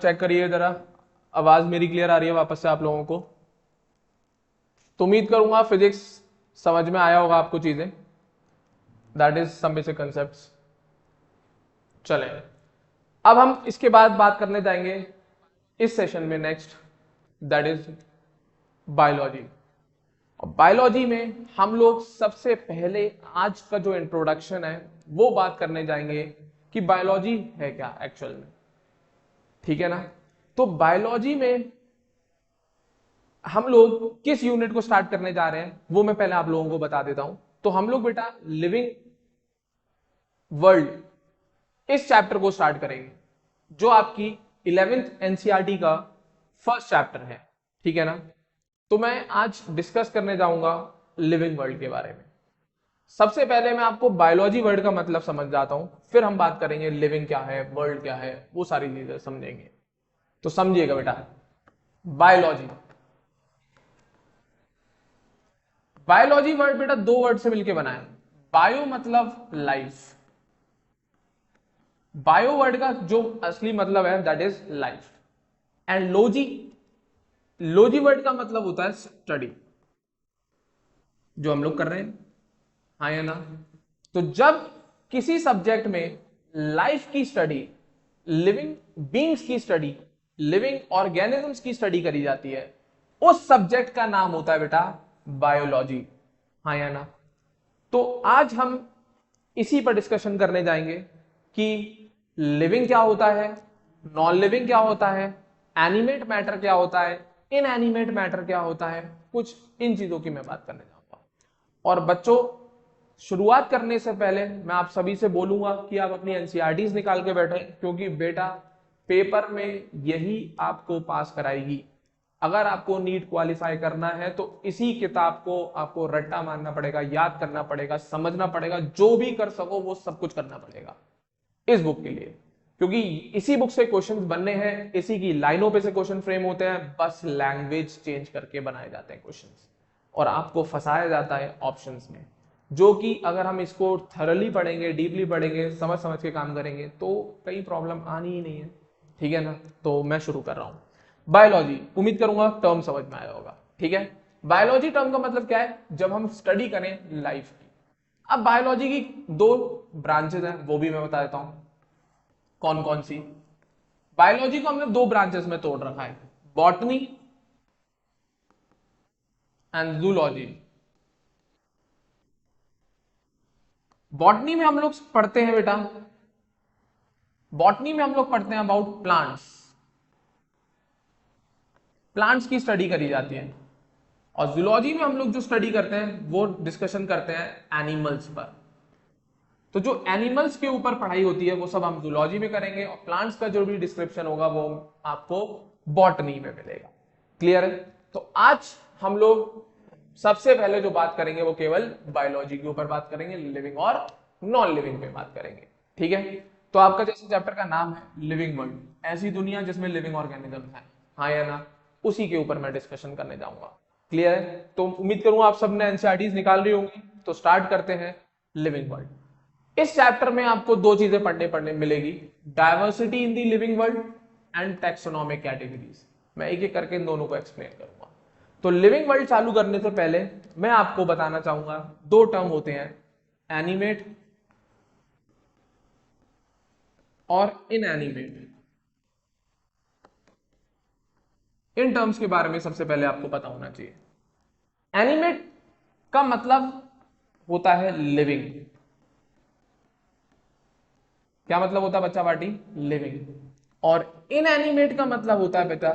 Check करिए जरा, आवाज मेरी क्लियर आ रही है वापस से आप लोगों को? तो उम्मीद करूंगा फिजिक्स समझ में आया होगा आपको चीजें, that is some basic concepts. चले, अब हम इसके बाद बात करने जाएंगे इस सेशन में नेक्स्ट, दैट इज बायोलॉजी। और बायोलॉजी में हम लोग सबसे पहले आज का जो इंट्रोडक्शन है वो बात करने जाएंगे कि बायोलॉजी है क्या एक्चुअल में, ठीक है ना। तो बायोलॉजी में हम लोग किस यूनिट को स्टार्ट करने जा रहे हैं वो मैं पहले आप लोगों को बता देता हूं। तो हम लोग बेटा लिविंग वर्ल्ड इस चैप्टर को स्टार्ट करेंगे, जो आपकी 11th एनसीईआरटी का फर्स्ट चैप्टर है, ठीक है ना। तो मैं आज डिस्कस करने जाऊंगा लिविंग वर्ल्ड के बारे में। सबसे पहले मैं आपको बायोलॉजी वर्ड का मतलब समझ जाता हूं, फिर हम बात करेंगे लिविंग क्या है, वर्ल्ड क्या है, वो सारी चीजें समझेंगे। तो समझिएगा बेटा, बायोलॉजी। बायोलॉजी वर्ड बेटा दो वर्ड से मिलकर बना है। बायो मतलब लाइफ, बायो वर्ड का जो असली मतलब है that is life, and logy, logy word का मतलब होता है स्टडी, जो हम लोग कर रहे हैं, हाँ या ना। तो जब किसी सब्जेक्ट में लाइफ की स्टडी, लिविंग बींग्स की स्टडी, लिविंग ऑर्गेनिजम्स की स्टडी करी जाती है, उस सब्जेक्ट का नाम होता है बेटा बायोलॉजी, हाँ या ना। तो आज हम इसी पर डिस्कशन करने जाएंगे कि लिविंग क्या होता है, नॉन लिविंग क्या होता है, एनिमेट मैटर क्या होता है, इनएनिमेट मैटर क्या होता है, कुछ इन चीजों की मैं बात करने जाऊंगा। और बच्चों, शुरुआत करने से पहले मैं आप सभी से बोलूंगा कि आप अपनी एनसीईआरटीज निकाल के बैठे, क्योंकि बेटा पेपर में यही आपको पास कराएगी। अगर आपको नीट क्वालिफाई करना है तो इसी किताब को आपको रट्टा मारना पड़ेगा, याद करना पड़ेगा, समझना पड़ेगा, जो भी कर सको वो सब कुछ करना पड़ेगा इस बुक के लिए, क्योंकि इसी बुक से क्वेश्चंस बनने हैं, इसी की लाइनों पे से क्वेश्चन फ्रेम होते हैं, बस लैंग्वेज चेंज करके बनाए जाते हैं क्वेश्चंस, और आपको फंसाया जाता है ऑप्शंस में, जो कि अगर हम इसको थरली पढ़ेंगे, डीपली पढ़ेंगे, समझ समझ के काम करेंगे तो कई प्रॉब्लम आनी ही नहीं है, ठीक है ना। तो मैं शुरू कर रहा हूं। बायोलॉजी, उम्मीद करूंगा टर्म समझ में आया होगा, ठीक है। बायोलॉजी टर्म का मतलब क्या है, जब हम स्टडी करें लाइफ की। अब बायोलॉजी की दो ब्रांचेस हैं, वो भी मैं बता देता हूं कौन कौन सी। बायोलॉजी को हमने दो ब्रांचेस में तोड़ रखा है, बॉटनी एंड जूलॉजी। बॉटनी में हम लोग पढ़ते हैं बेटा, बॉटनी में हम लोग पढ़ते हैं अबाउट प्लांट्स, प्लांट्स की स्टडी करी जाती है। और जूलॉजी में हम लोग जो स्टडी करते हैं वो डिस्कशन करते हैं एनिमल्स पर। तो जो एनिमल्स के ऊपर पढ़ाई होती है वो सब हम जूलॉजी में करेंगे, और प्लांट्स का जो भी डिस्क्रिप्शन होगा वो आपको बॉटनी में मिलेगा। क्लियर है? तो आज हम लोग सबसे पहले जो बात करेंगे वो केवल बायोलॉजी के ऊपर बात करेंगे, लिविंग और नॉन लिविंग पे बात करेंगे, ठीक है। तो आपका जैसे चैप्टर का नाम है लिविंग वर्ल्ड, ऐसी दुनिया जिसमें लिविंग ऑर्गेनिज्म है, हाँ या ना, उसी के ऊपर मैं डिस्कशन करने जाऊंगा। क्लियर है? तो उम्मीद करूंगा आप सबने एनसीईआरटीज निकाल रही होंगी। तो स्टार्ट करते हैं लिविंग वर्ल्ड। इस चैप्टर में आपको दो चीजें पढ़ने पढ़ने मिलेगी, diversity in the living world and taxonomic categories. मैं एक एक करके इन दोनों को एक्सप्लेन करूंगा। तो लिविंग वर्ल्ड चालू करने से पहले मैं आपको बताना चाहूंगा दो टर्म होते हैं, एनिमेट और इनएनिमेट। इन टर्म्स के बारे में सबसे पहले आपको पता होना चाहिए। एनिमेट का मतलब होता है लिविंग। क्या मतलब होता है बच्चा पार्टी? लिविंग। और इनएनिमेट का मतलब होता है बेटा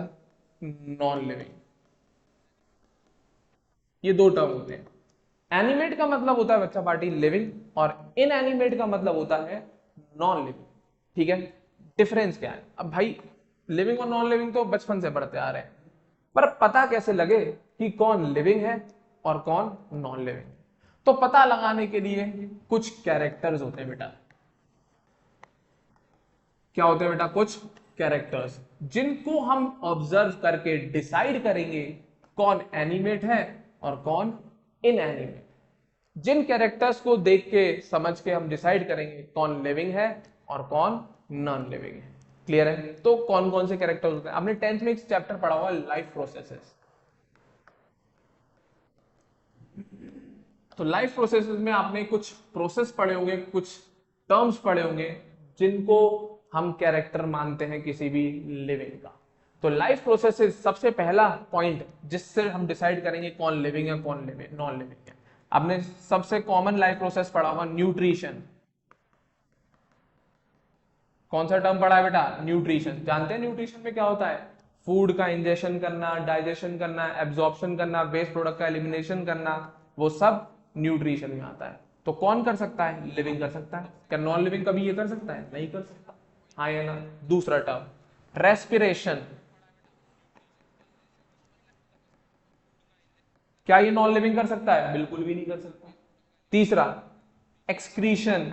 नॉन लिविंग। ये दो टर्म होते हैं। एनिमेट का मतलब होता है बच्चा पार्टी लिविंग, और इनएनिमेट का मतलब होता है नॉन लिविंग, ठीक है। डिफरेंस क्या है? अब भाई लिविंग और नॉन लिविंग तो बचपन से पढ़ते आ रहे हैं, पर पता कैसे लगे कि कौन लिविंग है और कौन नॉन लिविंग? तो पता लगाने के लिए कुछ कैरेक्टर्स होते हैं बेटा। क्या होते हैं बेटा? कुछ कैरेक्टर्स, जिनको हम ऑब्जर्व करके डिसाइड करेंगे कौन एनिमेट है और कौन इनएनिमेट। जिन कैरेक्टर्स को देख के समझ के हम डिसाइड करेंगे कौन लिविंग है और कौन नॉन लिविंग है। क्लियर है? तो कौन कौन से कैरेक्टर्स होते हैं? आपने 10th में एक चैप्टर पढ़ा हुआ लाइफ प्रोसेसेस। तो लाइफ प्रोसेसेस में आपने कुछ प्रोसेस पढ़े होंगे, कुछ टर्म्स पढ़े होंगे जिनको हम कैरेक्टर मानते हैं किसी भी लिविंग का। तो लाइफ प्रोसेसेस सबसे पहला पॉइंट जिससे हम डिसाइड करेंगे कौन लिविंग है कौन नॉन लिविंग है। आपने सबसे कॉमन लाइफ प्रोसेस पढ़ा होगा न्यूट्रिशन। कौन सा टर्म पढ़ा है बेटा? न्यूट्रिशन। जानते हैं न्यूट्रिशन में क्या होता है? फूड का इंजेशन करना, डाइजेशन करना, एब्जॉर्प्शन करना, वेस्ट प्रोडक्ट का एलिमिनेशन करना, वो सब न्यूट्रिशन में आता है। तो कौन कर सकता है? लिविंग कर सकता है। क्या नॉन लिविंग कभी ये कर सकता है? नहीं कर सकता। हाँ या ना? दूसरा टर्म रेस्पिरेशन। क्या ये नॉन लिविंग कर सकता है? बिल्कुल भी नहीं कर सकता। तीसरा एक्सक्रीशन।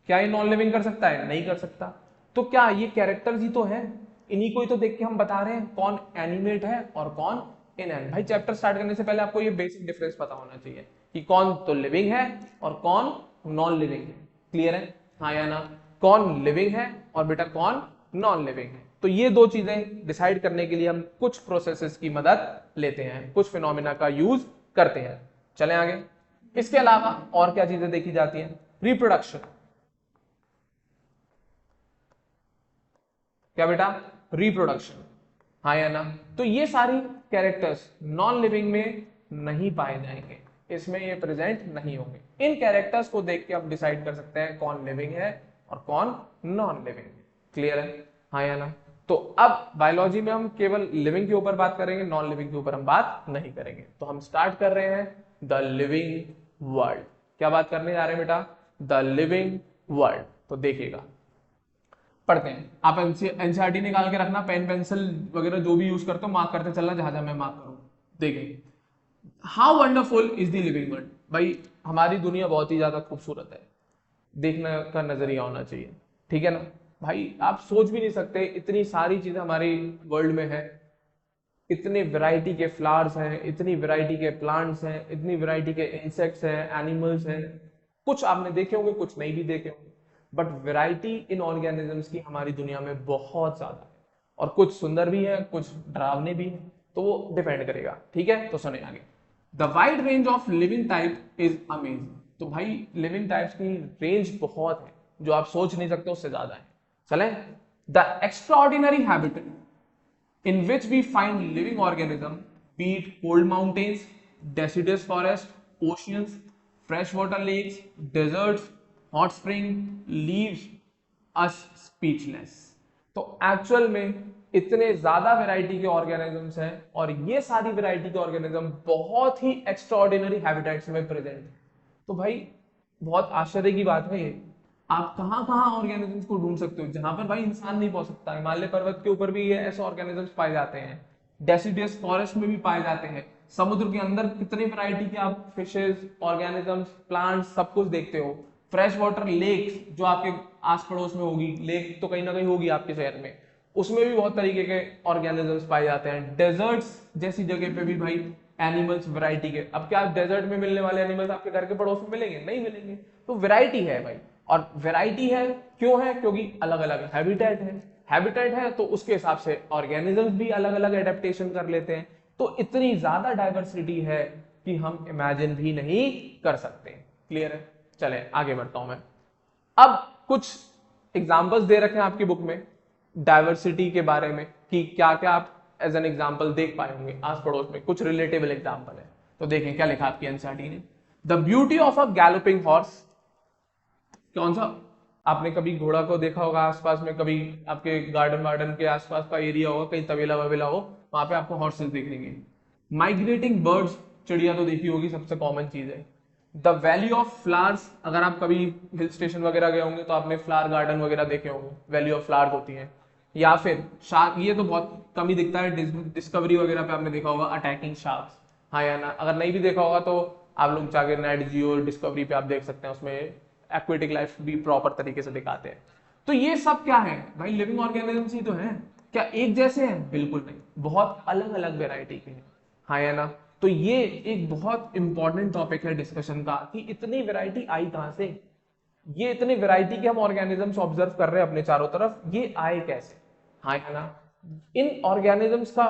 क्या ये नॉन लिविंग कर सकता है? नहीं कर सकता। तो क्या ये कैरेक्टर्स ही तो है? इन्हीं को ही तो देख के हम बता रहे हैं कौन एनिमेट है और कौन इनएनिमेट। भाई चैप्टर स्टार्ट करने से पहले आपको ये बेसिक डिफरेंस पता होना चाहिए कि कौन तो लिविंग है और कौन नॉन लिविंग है। क्लियर है? हाँ या ना? कौन लिविंग है और बेटा कौन नॉन लिविंग है। तो ये दो चीजें डिसाइड करने के लिए हम कुछ प्रोसेसेस की मदद लेते हैं, कुछ फिनोमिना का यूज करते हैं। चलें आगे। इसके अलावा और क्या चीजें देखी जाती हैं? रिप्रोडक्शन। क्या बेटा? रिप्रोडक्शन। हाँ या ना? तो ये सारी कैरेक्टर्स नॉन लिविंग में नहीं पाए जाएंगे, इसमें ये प्रेजेंट नहीं होंगे। इन कैरेक्टर्स को देख के आप डिसाइड कर सकते हैं कौन लिविंग है और कौन नॉन लिविंग। क्लियर है? हाँ या ना? तो अब बायोलॉजी में हम केवल लिविंग के ऊपर बात करेंगे, नॉन लिविंग के ऊपर हम बात नहीं करेंगे। तो हम स्टार्ट कर रहे हैं द लिविंग वर्ल्ड। क्या बात करने जा रहे हैं बेटा? The living world. तो देखिएगा, पढ़ते हैं। आप एनसीईआरटी निकाल के रखना, पेन पेंसिल वगैरह जो भी यूज करते हो मार्क करते चलना जहां जहां मैं मार्क करूं। देखिए, how wonderful is the living world. भाई हमारी दुनिया बहुत ही ज्यादा खूबसूरत है, देखने का नजरिया होना चाहिए। ठीक है ना भाई? आप सोच भी नहीं सकते इतनी सारी चीजें हमारी वर्ल्ड में है। इतने वैरायटी के फ्लावर्स हैं, इतनी वैरायटी के प्लांट्स हैं, इतनी वैरायटी के इंसेक्ट्स हैं, एनिमल्स हैं। कुछ आपने देखे होंगे, कुछ नहीं भी देखे होंगे, बट वैरायटी इन ऑर्गेनिजम्स की हमारी दुनिया में बहुत ज्यादा है। और कुछ सुंदर भी है, कुछ डरावने भी है, तो वो डिपेंड करेगा। ठीक है? तो सुने आगे। The wide range of living type is amazing. तो भाई लिविंग टाइप्स की रेंज बहुत है, जो आप सोच नहीं सकते उससे ज्यादा है। चले, the extraordinary habitat in which we find living organisms, be it cold mountains, deciduous forest, oceans, freshwater lakes, deserts, hot spring, leaves us speechless। तो एक्चुअल में इतने ज्यादा वैरायटी के ऑर्गेनिजम्स हैं और ये सारी वैरायटी के ऑर्गेनिज्म बहुत ही एक्स्ट्राऑर्डिनरी हैबिटेट्स में प्रेजेंट है। तो भाई बहुत आश्चर्य की बात है ये। आप कहाँ कहाँ ऑर्गेनिजम्स को ढूंढ सकते हो जहां पर भाई इंसान नहीं पहुंच सकता। हिमालय पर्वत के ऊपर भी ये ऐसे ऑर्गेनिजम्स पाए जाते हैं, डेसिडियस फॉरेस्ट में भी पाए जाते हैं, समुद्र के अंदर कितनी वैरायटी के आप फिशेज, ऑर्गेनिजम्स, प्लांट्स सब कुछ देखते हो। फ्रेश वाटर लेक्स जो आपके आस पड़ोस में होगी, लेक तो कहीं ना कहीं होगी आपके शहर में, उसमें भी बहुत तरीके के ऑर्गेनिजम्स पाए जाते हैं। डेजर्ट्स जैसी जगह पे भी भाई एनिमल्स वैरायटी के। अब क्या डेजर्ट में मिलने वाले एनिमल्स आपके घर के पड़ोस में मिलेंगे? नहीं मिलेंगे। तो वैरायटी है भाई। और वैरायटी है क्यों है? क्योंकि अलग अलग हैबिटेट है। हैबिटेट है तो उसके हिसाब से ऑर्गेनिजम्स भी अलग अलग एडेप्टेशन कर लेते हैं। तो इतनी ज्यादा डाइवर्सिटी है कि हम इमेजिन भी नहीं कर सकते। क्लियर है? चले आगे बढ़ता हूं मैं। अब कुछ एग्जांपल्स दे रखे हैं आपकी बुक में डाइवर्सिटी के बारे में कि क्या क्या आप एज एन एग्जांपल देख पाए होंगे आस पड़ोस में। कुछ रिलेटेबल एग्जांपल है, तो देखें क्या लिखा आपकी एनसीईआरटी ने। The beauty of a galloping horse. कौन सा? आपने कभी घोड़ा को देखा होगा आसपास में, कभी आपके गार्डन वार्डन के आसपास का एरिया होगा, कहीं तबेला वबेला हो, वहां पे आपको हॉर्सेस दिखेंगे। माइग्रेटिंग बर्ड्स, चिड़िया तो देखी होगी, सबसे कॉमन चीज है। द वैली ऑफ फ्लावर्स, अगर आप कभी हिल स्टेशन वगैरह गए होंगे तो आपने फ्लावर गार्डन वगैरह देखे होंगे, वैली ऑफ फ्लावर्स होती है। या फिर शार्क, ये तो बहुत कम ही दिखता है, डिस्कवरी वगैरह पे आपने देखा होगा अटैकिंग शार्क्स। हाँ या ना? अगर नहीं भी देखा होगा तो आप लोग जाके नेट जियो डिस्कवरी पे आप देख सकते हैं, उसमें एक्वेटिक लाइफ भी प्रॉपर तरीके से दिखाते हैं। तो ये सब क्या है भाई? लिविंग ऑर्गेनिजम्स ही तो है। क्या एक जैसे हैं? बिल्कुल नहीं, बहुत अलग अलग वेराइटी के हैं। हाँ या ना? तो ये एक बहुत इंपॉर्टेंट टॉपिक है डिस्कशन का कि इतनी वैरायटी आई कहां से। ये इतनी वैरायटी के हम ऑर्गेनिजम्स ऑब्जर्व कर रहे हैं अपने चारों तरफ, ये आए कैसे? हाँ या ना? इन ऑर्गेनिजम्स का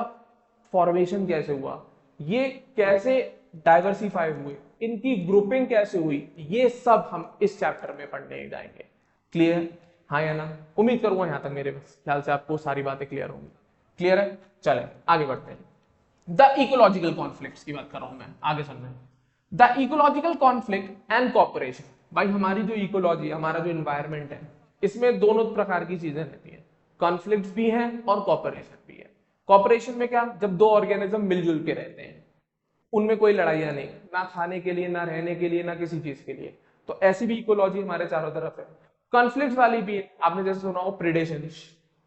फॉर्मेशन कैसे हुआ, ये कैसे डाइवर्सिफाई हुए, इनकी ग्रुपिंग कैसे हुई, ये सब हम इस चैप्टर में पढ़ने जाएंगे। क्लियर? हाँ या ना? उम्मीद करूंगा यहां तक मेरे ख्याल से आपको सारी बातें क्लियर होंगी। क्लियर है? चलें आगे बढ़ते हैं। द इकोलॉजिकल कॉन्फ्लिक्ट्स की बात कर रहा हूं मैं, आगे समझें। The ecological conflict and cooperation. भाई हमारी जो इकोलॉजी, हमारा जो इन्वायरमेंट है, इसमें दोनों प्रकार की चीजें रहती हैं, कॉन्फ्लिक्ट्स भी हैं और कॉपरेशन भी है। कॉपरेशन में क्या, जब दो ऑर्गेनिज्म मिलजुल के रहते हैं, उनमें कोई लड़ाइयां नहीं, ना खाने के लिए, ना रहने के लिए, ना किसी चीज के लिए, तो ऐसी भी इकोलॉजी हमारे चारों तरफ है। कॉन्फ्लिक्ट वाली भी है, आपने जैसे सुना हो प्रेडेशन,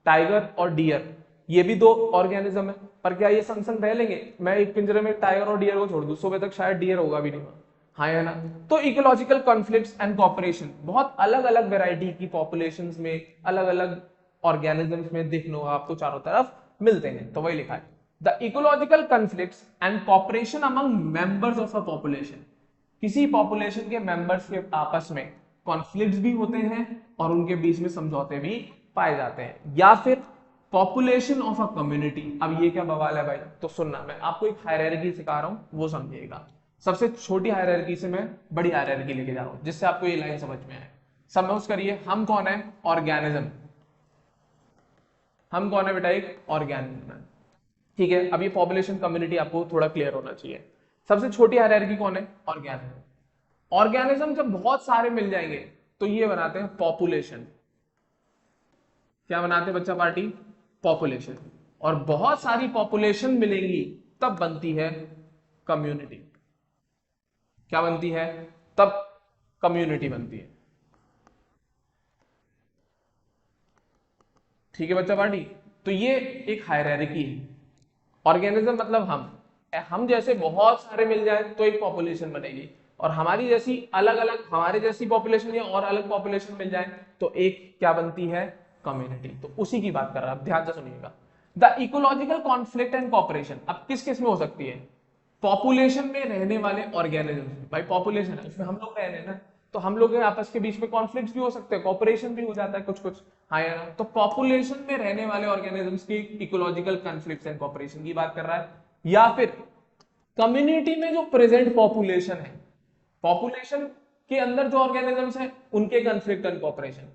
टाइगर और डियर, ये भी दो ऑर्गेनिज्म है, पर क्या ये संग संग रह लेंगे? मैं एक पिंजरे में टाइगर और डियर को छोड़ दूं, सुबह तक शायद डियर होगा भी नहीं। हाँ या ना? तो इकोलॉजिकल कॉन्फ्लिक्ट्स एंड कॉपरेशन बहुत अलग अलग वैरायटी की पॉपुलेशंस में, अलग अलग ऑर्गेनिजम्स में देखने को आपको चारों तरफ मिलते हैं। तो वही लिखा है, the ecological conflicts and cooperation among members of a population. किसी पॉपुलेशन के मेंबर्स के आपस में कॉन्फ्लिक्ट्स भी होते हैं और उनके बीच में समझौते भी पाए जाते हैं। या फिर पॉपुलेशन ऑफ अ कम्युनिटी। अब ये क्या बवाल है भाई? तो सुनना, मैं आपको एक हायरार्की सिखा रहा हूं, वो समझिएगा। सबसे छोटी हायरार्की से मैं बड़ी हायरार्की लेके जा रहा हूं, जिससे आपको ये लाइन समझ में आए। सपोज करिए हम कौन है? ऑर्गेनिज्म। हम कौन है बेटा? एक ऑर्गेनिज्म है। ठीक है, अब ये पॉपुलेशन कम्युनिटी आपको थोड़ा क्लियर होना चाहिए। सबसे छोटी हायरार्की कौन है? ऑर्गेनिज्म। ऑर्गेनिज्म जब बहुत सारे मिल जाएंगे तो ये बनाते हैं पॉपुलेशन। क्या बनाते हैं बच्चा पार्टी? पॉपुलेशन। और बहुत सारी पॉपुलेशन मिलेंगी तब बनती है कम्युनिटी। क्या बनती है? तब कम्युनिटी बनती है। ठीक है बच्चा पार्टी? तो ये एक हायरार्की है। ऑर्गेनिज्म मतलब हम जैसे बहुत सारे मिल जाए तो एक पॉपुलेशन बनेगी, और हमारी जैसी अलग अलग, हमारे जैसी पॉपुलेशन या और अलग पॉपुलेशन मिल जाए तो एक क्या बनती है? कम्युनिटी। तो उसी की बात कर रहा है, ध्यान से सुनिएगा। The ecological conflict and cooperation अब किस किस में हो सकती है? पॉपुलेशन में रहने वाले ऑर्गेनिज्म। भाई पॉपुलेशन है, उसमें हम लोग रह रहे हैं ना, तो हम लोग आपस के बीच में कॉन्फ्लिक्ट भी हो सकते हैं, कॉपरेशन भी हो जाता है कुछ कुछ। हाँ या ना? तो पॉपुलेशन में रहने वाले ऑर्गेनिजम्स की इकोलॉजिकल कॉन्फ्लिक्ट्स एंड कॉपरेशन की बात कर रहा है। या फिर कम्युनिटी में जो प्रेजेंट पॉपुलेशन है, पॉपुलेशन के अंदर जो ऑर्गेनिजम्स हैं उनके कॉन्फ्लिक्ट एंड कॉपरेशन।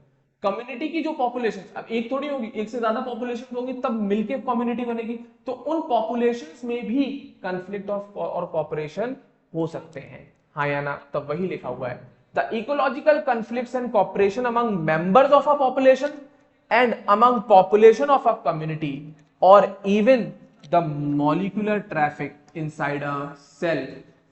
कम्युनिटी की जो पॉपुलेशन, अब एक थोड़ी होगी, एक से ज्यादा पॉपुलेशन होगी तब मिलके कम्युनिटी बनेगी, तो उन पॉपुलेशंस में भी कॉन्फ्लिक्ट ऑफ और कॉपरेशन हो सकते हैं। हाँ या ना? तब वही लिखा हुआ है, the ecological conflicts and cooperation among members of a population and among population of a community or even the molecular traffic inside a cell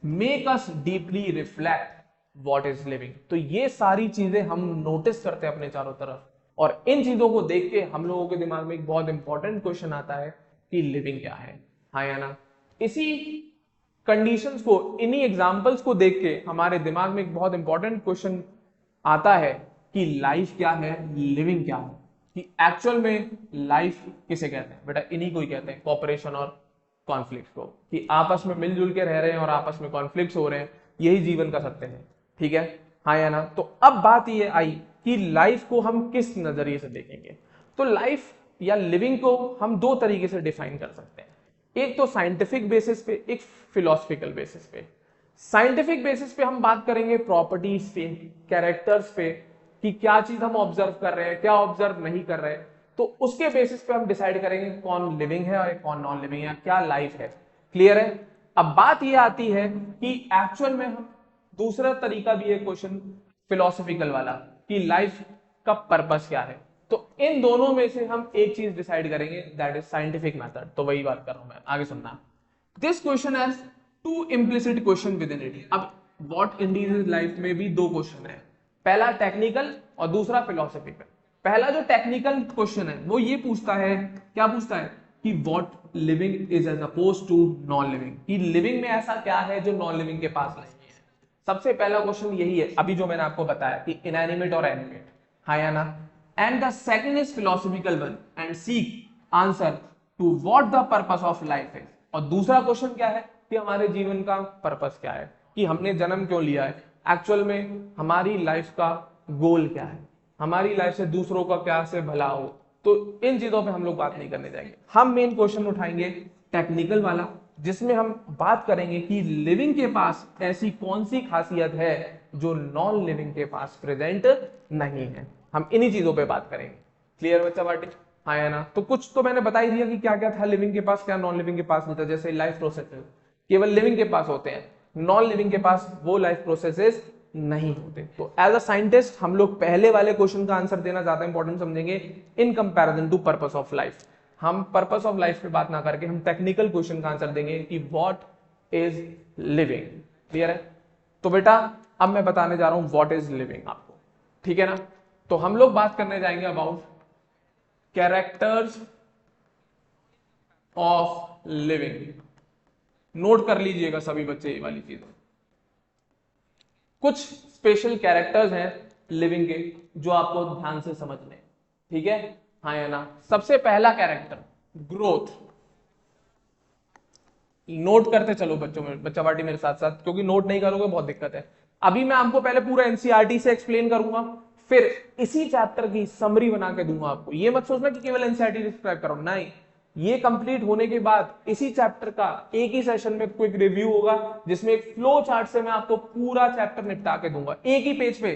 make us deeply reflect what is living। तो ये सारी चीजें हम notice करते हैं अपने चारों तरफ, और इन चीजों को देख के हम लोगों के दिमाग में एक बहुत इंपॉर्टेंट क्वेश्चन आता है कि लिविंग क्या है। हाँ या ना? इसी कंडीशंस को, इन्हीं एग्जांपल्स को देख के हमारे दिमाग में एक बहुत इंपॉर्टेंट क्वेश्चन आता है कि लाइफ क्या है, लिविंग क्या है, कि एक्चुअल में लाइफ किसे कहते हैं? बेटा इन्हीं को ही कहते हैं, कॉपरेशन और कॉन्फ्लिक्ट को, कि आपस में मिलजुल के रह रहे हैं और आपस में कॉन्फ्लिक्ट्स हो रहे हैं, यही जीवन का सत्य है। ठीक है? हाँ या ना? तो अब बात ये आई कि लाइफ को हम किस नजरिए से देखेंगे। तो लाइफ या लिविंग को हम दो तरीके से डिफाइन कर सकते हैं, एक तो साइंटिफिक बेसिस पे, एक फिलोसफिकल बेसिस पे। साइंटिफिक बेसिस पे हम बात करेंगे प्रॉपर्टीज पे, कैरेक्टर्स पे, कि क्या चीज हम ऑब्जर्व कर रहे हैं, क्या ऑब्जर्व नहीं कर रहे हैं, तो उसके बेसिस पे हम डिसाइड करेंगे कौन लिविंग है और कौन नॉन लिविंग है, क्या लाइफ है। क्लियर है? अब बात ये आती है कि एक्चुअल में हम, दूसरा तरीका भी है क्वेश्चन फिलोसफिकल वाला, कि लाइफ का पर्पस क्या है। तो इन दोनों में से हम एक चीज डिसाइड करेंगे, दैट इज साइंटिफिक मेथड। तो वही बात कर रहा हूं मैं, आगे सुनना। This question has two implicit question within इट। अब व्हाट इंडिजिज लाइफ में भी दो क्वेश्चन है, पहला टेक्निकल और दूसरा फिलोसफिकल। पहला जो टेक्निकल क्वेश्चन है वो ये पूछता है, क्या पूछता है कि what living is as oppose to non living, कि लिविंग में ऐसा क्या है जो नॉन लिविंग के पास नहीं है। सबसे पहला क्वेश्चन यही है, अभी जो मैंने आपको बताया कि इनएनिमेट और एनिमेट। हाँ या ना? And the second is philosophical one and seek answer to what the purpose of life is. और दूसरा क्वेश्चन क्या है कि हमारे जीवन का पर्पस क्या है, कि हमने जन्म क्यों लिया है, एक्चुअल में हमारी लाइफ का गोल क्या है, हमारी लाइफ से दूसरों का क्या से भला हो, तो इन चीजों पे हम लोग बात नहीं करने जाएंगे। हम मेन क्वेश्चन उठाएंगे टेक्निकल वाला, जिसमें हम बात करेंगे कि लिविंग के पास ऐसी कौन सी खासियत है जो नॉन लिविंग के पास प्रेजेंट नहीं है। हम इन्हीं चीजों पे बात करेंगे। क्लियर बच्चा पार्टी? हाँ है ना? तो कुछ तो मैंने बता ही दिया कि क्या क्या था लिविंग के पास, क्या नॉन लिविंग के पास नहीं था। जैसे लाइफ प्रोसेसेस केवल लिविंग के पास होते हैं, नॉन लिविंग के पास वो लाइफ प्रोसेसेस नहीं होते। तो एज अ साइंटिस्ट हम लोग पहले वाले क्वेश्चन का आंसर देना ज्यादा इंपॉर्टेंट समझेंगे in comparison to purpose of life. हम पर्पस ऑफ लाइफ पे बात ना करके हम टेक्निकल क्वेश्चन का आंसर देंगे कि व्हाट इज लिविंग। क्लियर है? तो बेटा अब मैं बताने जा रहा हूं व्हाट इज लिविंग आपको, ठीक है ना? तो हम लोग बात करने जाएंगे about characters of living. Note कर लीजिएगा सभी बच्चे ये वाली चीजें। कुछ स्पेशल कैरेक्टर्स हैं लिविंग के जो आपको ध्यान से समझने, ठीक है? हाँ या ना? सबसे पहला कैरेक्टर ग्रोथ। नोट करते चलो बच्चों में, बच्चा पार्टी मेरे साथ साथ, क्योंकि नोट नहीं करोगे बहुत दिक्कत है। अभी मैं आपको पहले पूरा एनसीईआरटी से एक्सप्लेन करूंगा, फिर इसी चैप्टर की समरी बना के दूंगा आपको। ये मत सोचना कि केवल एनसीईआरटी डिस्क्राइब करो, नहीं। ये कंप्लीट होने के बाद इसी चैप्टर का एक ही सेशन में क्विक रिव्यू होगा, जिसमें एक फ्लो चार्ट से मैं आपको पूरा चैप्टर निपटा के दूंगा। एक ही पेज पे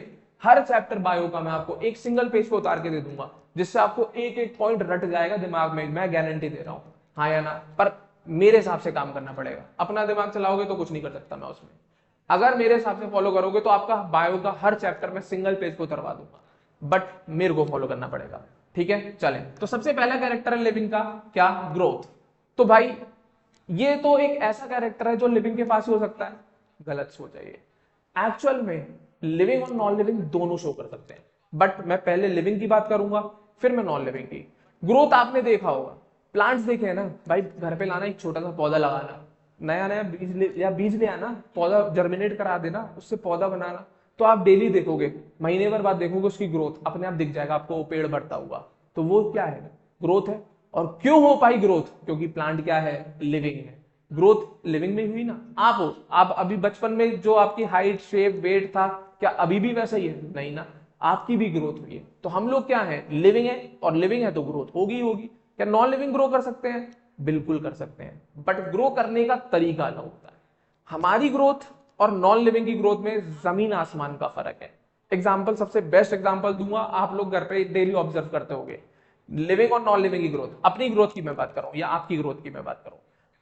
हर चैप्टर बायो का मैं आपको एक सिंगल पेज पे उतार के दे दूंगा, जिससे आपको एक एक पॉइंट रट जाएगा दिमाग में, मैं गारंटी दे रहा हूं। हाँ या ना? पर मेरे हिसाब से काम करना पड़ेगा। अपना दिमाग चलाओगे तो कुछ नहीं कर सकता मैं उसमें। अगर मेरे हिसाब से फॉलो करोगे तो आपका बायो का हर चैप्टर में सिंगल पेज पे उतरवा दूंगा, बट मेरे को फॉलो करना पड़ेगा, ठीक है? चलें, तो सबसे पहला कैरेक्टर है लिविंग का, क्या? ग्रोथ। तो भाई ये तो एक ऐसा कैरेक्टर है जो लिविंग के पास ही हो सकता है। गलत सोचा ये। एक्चुअल में लिविंग और नॉन लिविंग दोनों शो कर सकते हैं, बट मैं पहले लिविंग की बात करूंगा, फिर मैं नॉन लिविंग की। ग्रोथ आपने देखा होगा, प्लांट्स देखे हैं ना भाई, घर पे लाना एक छोटा सा पौधा लगाना, नया नया बीज ले आना, पौधा जर्मिनेट करा देना, उससे पौधा बनाना, तो आप डेली देखोगे, महीने भर बाद देखोगे उसकी ग्रोथ अपने आप दिख जाएगा आपको, वो पेड़ बढ़ता हुआ। तो वो क्या है? ग्रोथ है। और क्यों हो पाई ग्रोथ? क्योंकि प्लांट क्या है? लिविंग है। ग्रोथ लिविंग में हुई ना। आप हो, आप अभी बचपन में जो आपकी हाइट शेप वेट था, क्या अभी भी वैसा ही है? नहीं ना, आपकी भी ग्रोथ हुई है। तो हम लोग क्या है? लिविंग है, और लिविंग है तो ग्रोथ होगी होगी। क्या नॉन लिविंग ग्रो कर सकते हैं? बिल्कुल कर सकते हैं, बट ग्रो करने का तरीका अलग होता है। हमारी ग्रोथ और नॉन लिविंग की ग्रोथ में जमीन आसमान का फर्क है। एग्जाम्पल, सबसे बेस्ट एग्जाम्पल दूंगा, आप लोग घर पे डेली ऑब्जर्व करते होंगे लिविंग और नॉन लिविंग की ग्रोथ। अपनी ग्रोथ की मैं बात कर रहा हूं या आपकी ग्रोथ की मैं बात करूं।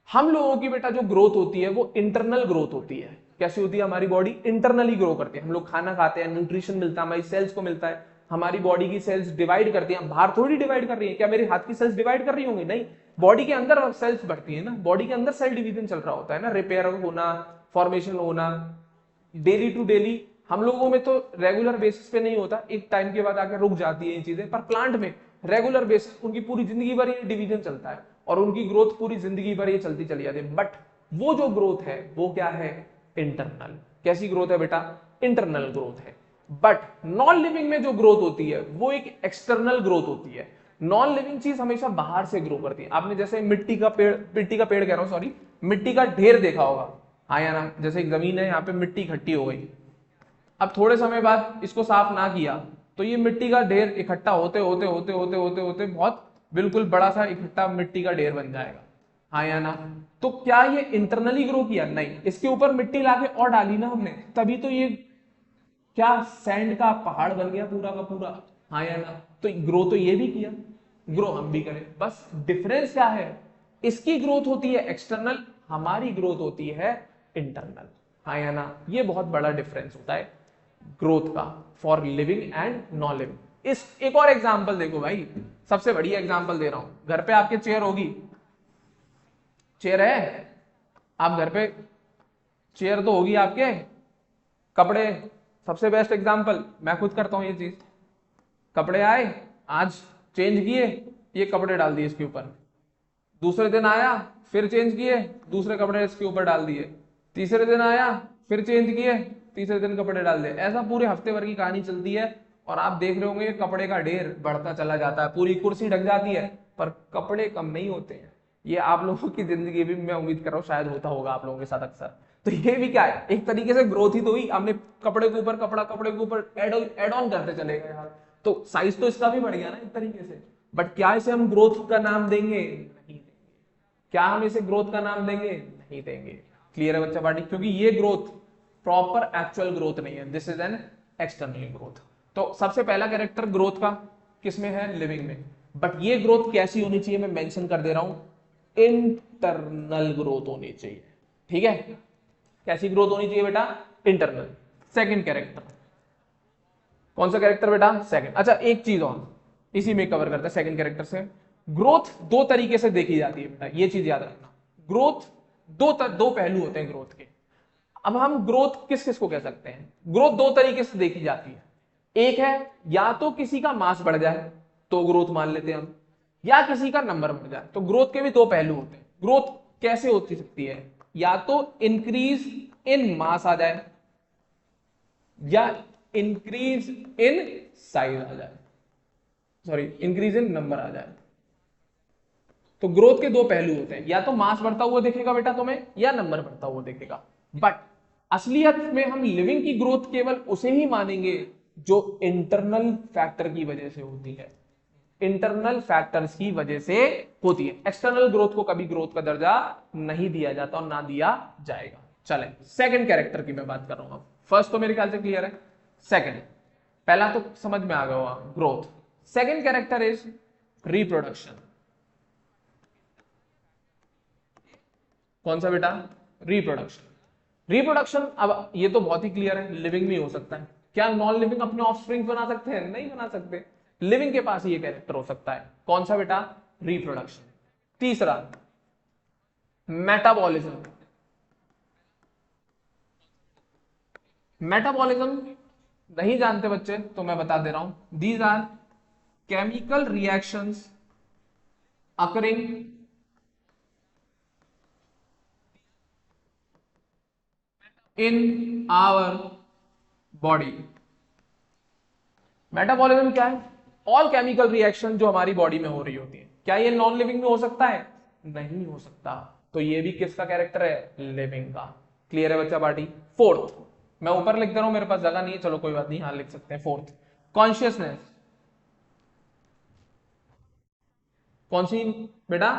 हम लोगों की बेटा जो ग्रोथ होती है वो इंटरनल ग्रोथ होती है। कैसी होती है? हमारी बॉडी इंटरनली ग्रो करती है। हम लोग खाना खाते हैं, न्यूट्रिशन मिलता है, हमारी सेल्स को मिलता है, हमारी बॉडी की सेल्स डिवाइड करती हैं। बाहर थोड़ी डिवाइड कर रही है, क्या मेरे हाथ की सेल्स डिवाइड कर रही होंगी? नहीं, बॉडी के अंदर सेल्स बढ़ती है ना, बॉडी के अंदर सेल डिवीजन चल रहा होता है ना, रिपेयर होना, फॉर्मेशन होना, डेली टू डेली। हम लोगों में तो रेगुलर बेसिस पे नहीं होता, एक टाइम के बाद आकर रुक जाती है ये चीजें, पर प्लांट में रेगुलर बेसिस, उनकी पूरी जिंदगी भर ये डिवीजन चलता है और उनकी ग्रोथ पूरी जिंदगी भर ये चलती चली जाती है। बट वो जो ग्रोथ है वो क्या है? इंटरनल। कैसी ग्रोथ है बेटा? इंटरनल ग्रोथ है। बट नॉन लिविंग में जो ग्रोथ होती है वो एक एक्सटर्नल ग्रोथ होती है। नॉन लिविंग चीज हमेशा बाहर से ग्रो करती है। आपने जैसे मिट्टी का पेड़ कह रहा हूं, सॉरी, मिट्टी का ढेर देखा होगा, हाँ या ना? जैसे एक जमीन है, यहाँ पे मिट्टी इकट्ठी हो गई, अब थोड़े समय बाद इसको साफ ना किया तो ये मिट्टी का ढेर इकट्ठा होते होते होते होते होते होते बहुत बिल्कुल बड़ा सा इकट्ठा मिट्टी का ढेर बन जाएगा, हाँ या ना? तो क्या ये इंटरनली ग्रो किया? नहीं, इसके ऊपर मिट्टी लाके और डाली ना हमने, तभी तो ये क्या सैंड का पहाड़ बन गया पूरा का पूरा, हाँ या ना? तो ग्रो तो ये भी किया, ग्रो हम भी करें, बस डिफरेंस क्या है? इसकी ग्रोथ होती है एक्सटर्नल, हमारी ग्रोथ होती है इंटरनल, हाँ या ना? ये बहुत बड़ा डिफरेंस होता है ग्रोथ का for living and non living. इस एक और एग्जांपल देखो भाई, सबसे बढ़िया एग्जांपल दे रहा हूं। घर पे आपके चेयर होगी, चेयर है आप घर पे, चेयर तो होगी आपके। कपड़े, सबसे बेस्ट एग्जांपल, मैं खुद करता हूं ये चीज। कपड़े आए, आज चेंज किए, ये कपड़े डाल दिए इसके ऊपर, दूसरे दिन आया फिर चेंज किए, दूसरे कपड़े इसके ऊपर डाल दिए, तीसरे दिन आया फिर चेंज किए, तीसरे दिन कपड़े डाल दिए। ऐसा पूरे हफ्ते भर की कहानी चलती है और आप देख रहे होंगे कपड़े का ढेर बढ़ता चला जाता है, पूरी कुर्सी ढक जाती है, पर कपड़े कम नहीं होते हैं। ये आप लोगों की जिंदगी भी मैं उम्मीद कर रहा हूँ शायद होता होगा आप लोगों के साथ अक्सर। तो ये भी क्या है, एक तरीके से ग्रोथ ही तो हुई, हमने कपड़े के ऊपर कपड़ा, कपड़े के ऊपर एड ऑन करते चले गए यार, तो साइज तो इसका भी बढ़ गया ना एक तरीके से। बट क्या इसे हम ग्रोथ का नाम देंगे? नहीं। क्या हम इसे ग्रोथ का नाम देंगे? नहीं देंगे। क्लियर है बच्चा पार्टी? क्योंकि ये ग्रोथ प्रॉपर एक्चुअल ग्रोथ नहीं है, this is an external growth. तो सबसे पहला कैरेक्टर ग्रोथ का किसमें है? लिविंग में। बट ये ग्रोथ कैसी होनी चाहिए मैं मेंशन कर दे रहा हूं, इंटरनल ग्रोथ होनी चाहिए। ठीक है, कैसी ग्रोथ होनी चाहिए बेटा? इंटरनल। सेकंड कैरेक्टर, कौन सा कैरेक्टर बेटा? सेकंड। अच्छा एक चीज और इसी में कवर करता है सेकंड कैरेक्टर से, ग्रोथ दो तरीके से देखी जाती है बेटा, ये चीज याद रखना। ग्रोथ दो पहलू होते हैं ग्रोथ के। अब हम ग्रोथ किस किस को कह सकते हैं? ग्रोथ दो तरीके से देखी जाती है। एक है या तो किसी का मास बढ़ जाए तो ग्रोथ मान लेते हैं हम, या किसी का नंबर बढ़ जाए। तो ग्रोथ के भी दो पहलू होते हैं। ग्रोथ कैसे होती सकती है? या तो इंक्रीज इन मास आ जाए या इंक्रीज इन साइज आ जाए, सॉरी इंक्रीज इन नंबर आ जाए। तो ग्रोथ के दो पहलू होते हैं, या तो मास बढ़ता हुआ दिखेगा बेटा तुम्हें या नंबर बढ़ता हुआ दिखेगा। बट असलियत में हम लिविंग की ग्रोथ केवल उसे ही मानेंगे जो इंटरनल फैक्टर की वजह से होती है, इंटरनल फैक्टर्स की वजह से होती है। एक्सटर्नल ग्रोथ को कभी ग्रोथ का दर्जा नहीं दिया जाता और ना दिया जाएगा। चले सेकंड कैरेक्टर की मैं बात कर रहा हूं। फर्स्ट तो मेरे ख्याल से क्लियर है, सेकंड पहला तो समझ में आ गया होगा growth. Second character is reproduction. कौन सा बेटा? रिप्रोडक्शन। रिप्रोडक्शन अब ये तो बहुत ही क्लियर है, लिविंग में हो सकता है। क्या नॉन लिविंग अपने ऑफस्प्रिंग बना सकते हैं? नहीं बना सकते। लिविंग के पास ये कैरेक्टर हो सकता है। कौन सा बेटा? रिप्रोडक्शन। तीसरा मेटाबॉलिज्म। मेटाबॉलिज्म नहीं जानते बच्चे तो मैं बता दे रहा हूं, these are chemical reactions occurring in our body. Metabolism क्या है? ऑल केमिकल रिएक्शन जो हमारी बॉडी में हो रही होती है। क्या ये नॉन लिविंग में हो सकता है? नहीं हो सकता। तो ये भी किसका कैरेक्टर है? लिविंग का। क्लियर है बच्चा पार्टी? फोर्थ, मैं ऊपर लिख दे रहा हूं, मेरे पास जगह नहीं है, चलो कोई बात नहीं, यहां लिख सकते हैं। Fourth consciousness. कौन सी बेटा?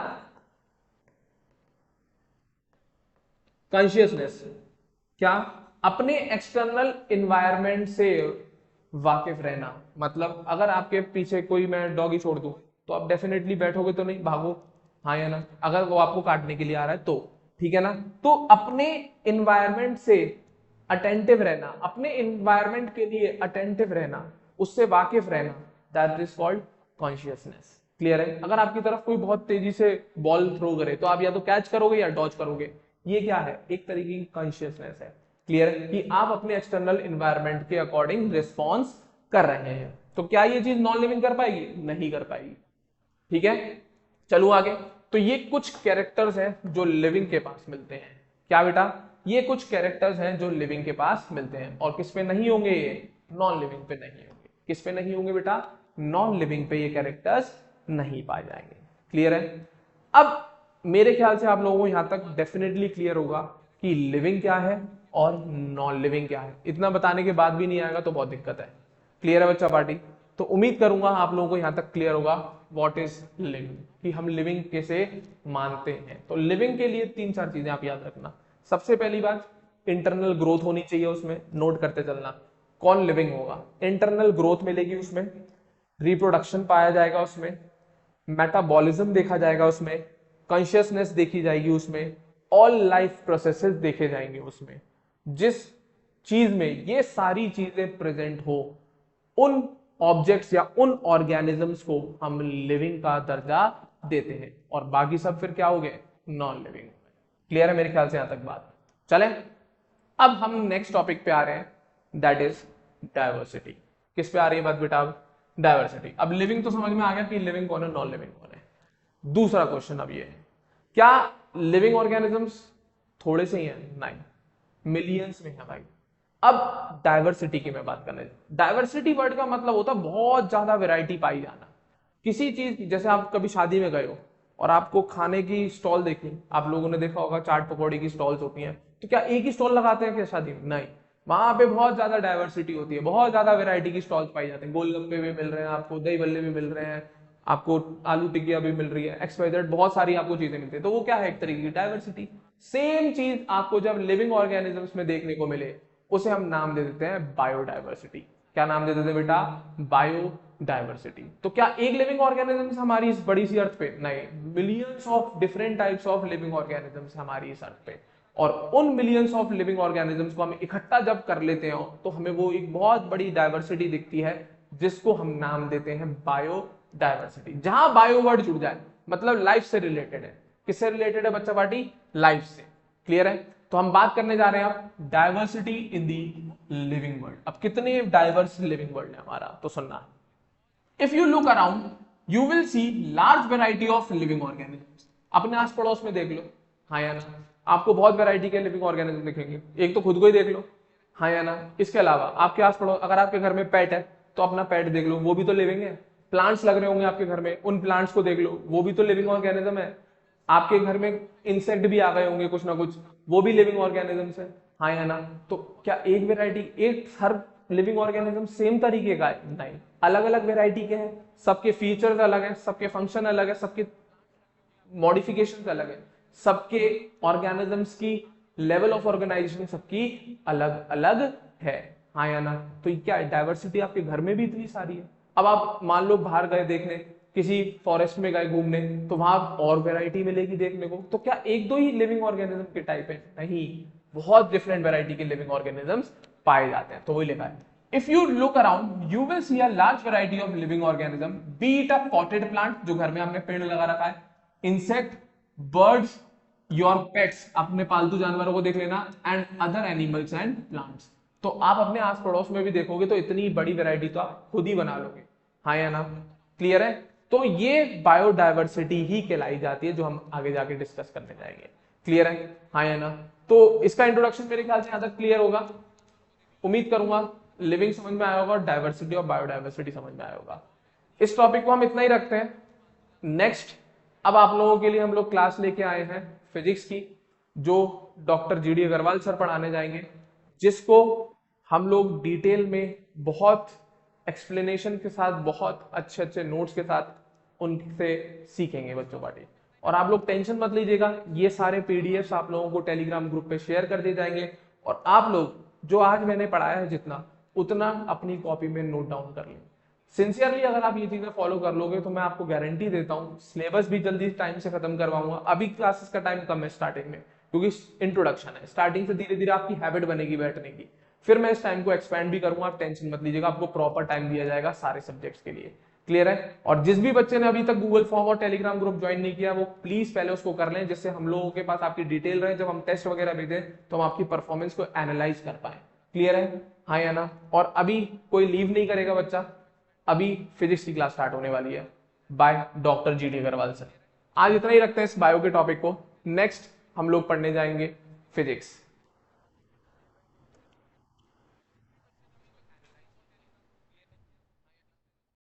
कॉन्शियसनेस। क्या? अपने एक्सटर्नल इन्वायरमेंट से वाकिफ रहना। मतलब अगर आपके पीछे कोई मैं डॉगी छोड़ दूं तो आप डेफिनेटली बैठोगे तो नहीं, भागो, हाँ या ना? अगर वो आपको काटने के लिए आ रहा है तो, ठीक है ना? तो अपने इन्वायरमेंट से अटेंटिव रहना, अपने इन्वायरमेंट के लिए अटेंटिव रहना, उससे वाकिफ रहना, that is called consciousness. Clear है? अगर आपकी तरफ कोई बहुत तेजी से बॉल थ्रो करे तो आप या तो कैच करोगे या डॉज करोगे। ये क्या है? एक तरीके की कॉन्शियसनेस है। क्लियर है कि आप अपने एक्सटर्नल इन्वायरमेंट के अकॉर्डिंग रिस्पॉन्स कर रहे हैं। तो क्या ये चीज नॉन लिविंग कर पाएगी? नहीं कर पाएगी। ठीक है, चलो आगे। तो ये कुछ कैरेक्टर्स हैं जो लिविंग के पास मिलते हैं। क्या बेटा? ये कुछ कैरेक्टर्स हैं जो लिविंग के पास मिलते हैं। और किस पे नहीं होंगे? ये नॉन लिविंग पे नहीं होंगे। किस पे नहीं होंगे बेटा? नॉन लिविंग पे ये कैरेक्टर्स नहीं पाए जाएंगे। क्लियर है? अब मेरे ख्याल से आप लोगों को यहां तक डेफिनेटली क्लियर होगा कि लिविंग क्या है और नॉन लिविंग क्या है। इतना बताने के बाद भी नहीं आएगा तो बहुत दिक्कत है। क्लियर है बच्चा पार्टी? तो उम्मीद करूंगा आप लोगों को यहां तक क्लियर होगा व्हाट इज लिविंग, कि हम लिविंग कैसे मानते हैं। तो लिविंग के लिए तीन चार चीजें आप याद रखना। सबसे पहली बात, इंटरनल ग्रोथ होनी चाहिए उसमें, नोट करते चलना। कौन लिविंग होगा? इंटरनल ग्रोथ मिलेगी उसमें, रिप्रोडक्शन पाया जाएगा उसमें, मेटाबॉलिज्म देखा जाएगा उसमें, कॉन्शियसनेस देखी जाएगी उसमें, ऑल लाइफ प्रोसेसेस देखे जाएंगे उसमें। जिस चीज में ये सारी चीजें प्रेजेंट हो, उन ऑब्जेक्ट्स या उन ऑर्गेनिजम्स को हम लिविंग का दर्जा देते हैं, और बाकी सब फिर क्या हो गए? Non living. क्लियर है मेरे ख्याल से यहां तक बात? चले अब हम नेक्स्ट टॉपिक पे आ रहे हैं, दैट इज डायवर्सिटी। किस पे आ रही है बात बेटा? अब डायवर्सिटी। अब लिविंग तो समझ में आ गया कि लिविंग कौन है, नॉन लिविंग कौन है। दूसरा क्वेश्चन अब ये है, क्या लिविंग ऑर्गेनिजम्स थोड़े से ही हैं? नहीं, मिलियंस में है भाई। अब डायवर्सिटी की मैं बात करने, डायवर्सिटी वर्ड का मतलब होता है बहुत ज्यादा वैरायटी पाई जाना किसी चीज की। जैसे आप कभी शादी में गए हो और आपको खाने की स्टॉल देखी, आप लोगों ने देखा होगा चाट पकौड़ी की स्टॉल्स होती हैं, तो क्या एक ही स्टॉल लगाते हैं क्या शादी में? नहीं, वहां पे बहुत ज्यादा डाइवर्सिटी होती है, बहुत ज्यादा वेरायटी की स्टॉल्स पाई जाते हैं। गोलगप्पे भी मिल रहे हैं आपको, दही बल्ले भी मिल रहे हैं आपको, आलू टिकिया भी मिल रही है, XYZ बहुत सारी आपको चीजें मिलती है। तो वो क्या है? एक तरीके की डाइवर्सिटी। सेम चीज आपको जब लिविंग ऑर्गेनिजम्स में देखने को मिले, उसे हम नाम दे देते हैं बायोडाइवर्सिटी। क्या नाम दे देते हैं बेटा? बायोडाइवर्सिटी। तो क्या एक लिविंग ऑर्गेनिजम्स हमारी इस बड़ी सी अर्थ पे? नहीं, millions of different types of living organisms हमारी इस अर्थ पे। और उन मिलियंस ऑफ लिविंग ऑर्गेनिजम्स को हम इकट्ठा जब कर लेते हैं तो हमें वो एक बहुत बड़ी डाइवर्सिटी दिखती है, जिसको हम नाम देते हैं बायोडाइवर्सिटी। जहां बायो वर्ड जुड़ जाए मतलब लाइफ से रिलेटेड है। किससे रिलेटेड है बच्चा पार्टी? लाइफ से। क्लियर है? तो हम बात करने जा रहे हैं अब diversity in the living world. अब कितने डाइवर्स लिविंग वर्ल्ड है हमारा, तो सुनना। If you look around you will see large variety of living organisms. अपने आस पड़ोस में देख लो, हाँ या ना? आपको बहुत वैरायटी के लिविंग ऑर्गेनिज्म दिखेंगे। एक तो खुद को ही देख लो, हाँ या ना? इसके अलावा आपके आस पड़ोस, अगर आपके घर में पेट है तो अपना पेट देख लो, वो भी तो लिविंग है। प्लांट्स लग रहे होंगे आपके घर में, उन प्लांट्स को देख लो, वो भी तो लिविंग ऑर्गेनिज्म है। आपके घर में इंसेक्ट भी आ गए होंगे कुछ ना कुछ, वो भी लिविंग ऑर्गेनिजम्स है, हाँ या ना? तो क्या एक वेराइटी, एक हर लिविंग ऑर्गेनिज्म सेम तरीके का है? नहीं, अलग अलग वेराइटी के हैं, सबके फीचर्स अलग है, सबके फंक्शन अलग है, सबके मॉडिफिकेशन अलग है, सबके ऑर्गेनिजम्स की लेवल ऑफ ऑर्गेनाइजेशन सबकी अलग अलग है, हाँ या ना? तो क्या डाइवर्सिटी आपके घर में भी इतनी सारी है? अब आप मान लो बाहर गए देखने, किसी फॉरेस्ट में गए घूमने, तो वहां और वैरायटी मिलेगी देखने को। तो क्या एक दो ही लिविंग ऑर्गेनिज्म के टाइप है? नहीं, बहुत डिफरेंट वैरायटी के लिविंग ऑर्गेनिजम्स पाए जाते हैं। तो वही लिखा है, if you look around you will see a large variety of living organism, B it a potted plant, जो घर में हमने पेड़ लगा रखा है, इंसेक्ट, बर्ड्स, योर पेट्स, अपने पालतू जानवरों को देख लेना, and other animals and plants. तो आप अपने आस पड़ोस में भी देखोगे तो इतनी बड़ी वैरायटी तो आप खुद ही बना लोगे, हाँ या ना? क्लियर है? तो ये बायोडाइवर्सिटी ही कहलाई जाती है, जो हम आगे जाके डिस्कस करने जाएंगे। क्लियर है, हाँ या ना? तो इसका इंट्रोडक्शन मेरे ख्याल से यहां तक क्लियर होगा। उम्मीद करूंगा लिविंग समझ में आया होगा और डाइवर्सिटी और बायोडाइवर्सिटी समझ में आया होगा। इस टॉपिक को हम इतना ही रखते हैं। नेक्स्ट अब आप लोगों के लिए हम लोग क्लास लेके आए हैं फिजिक्स की, जो डॉक्टर जीडी अग्रवाल सर पढ़ाने जाएंगे, जिसको हम लोग डिटेल में बहुत एक्सप्लेनेशन के साथ, बहुत अच्छे अच्छे नोट्स के साथ उनसे सीखेंगे बच्चों पार्टी। और आप लोग टेंशन मत लीजिएगा, ये सारे पीडीएफ आप लोगों को टेलीग्राम ग्रुप पे शेयर कर दिए जाएंगे, और आप लोग जो आज मैंने पढ़ाया है जितना, उतना अपनी कॉपी में नोट डाउन कर लें। सिंसियरली अगर आप ये चीजें फॉलो कर लोगे तो मैं आपको गारंटी देता हूँ सिलेबस भी जल्दी टाइम से खत्म करवाऊंगा। अभी क्लासेस का टाइम कम है स्टार्टिंग में, क्योंकि इंट्रोडक्शन है, स्टार्टिंग से धीरे धीरे आपकी हैबिट बनेगी बैठने की। फिर मैं इस टाइम को एक्सपेंड भी करूंगा, आप टेंशन मत लीजिएगा, आपको प्रॉपर टाइम दिया जाएगा सारे सब्जेक्ट्स के लिए। क्लियर है? और जिस भी बच्चे ने अभी तक गूगल फॉर्म और टेलीग्राम ग्रुप ज्वाइन नहीं किया, वो प्लीज पहले उसको कर लें, जिससे हम लोगों के पास आपकी डिटेल रहे, जब हम टेस्ट वगैरह भेजें तो हम आपकी परफॉर्मेंस को एनालाइज कर पाए। क्लियर है, हाँ या ना? और अभी कोई लीव नहीं करेगा बच्चा, अभी फिजिक्स की क्लास स्टार्ट होने वाली है by doctor GD Agarwal sir. आज इतना ही रखते हैं इस बायो के टॉपिक को। नेक्स्ट हम लोग पढ़ने जाएंगे फिजिक्स।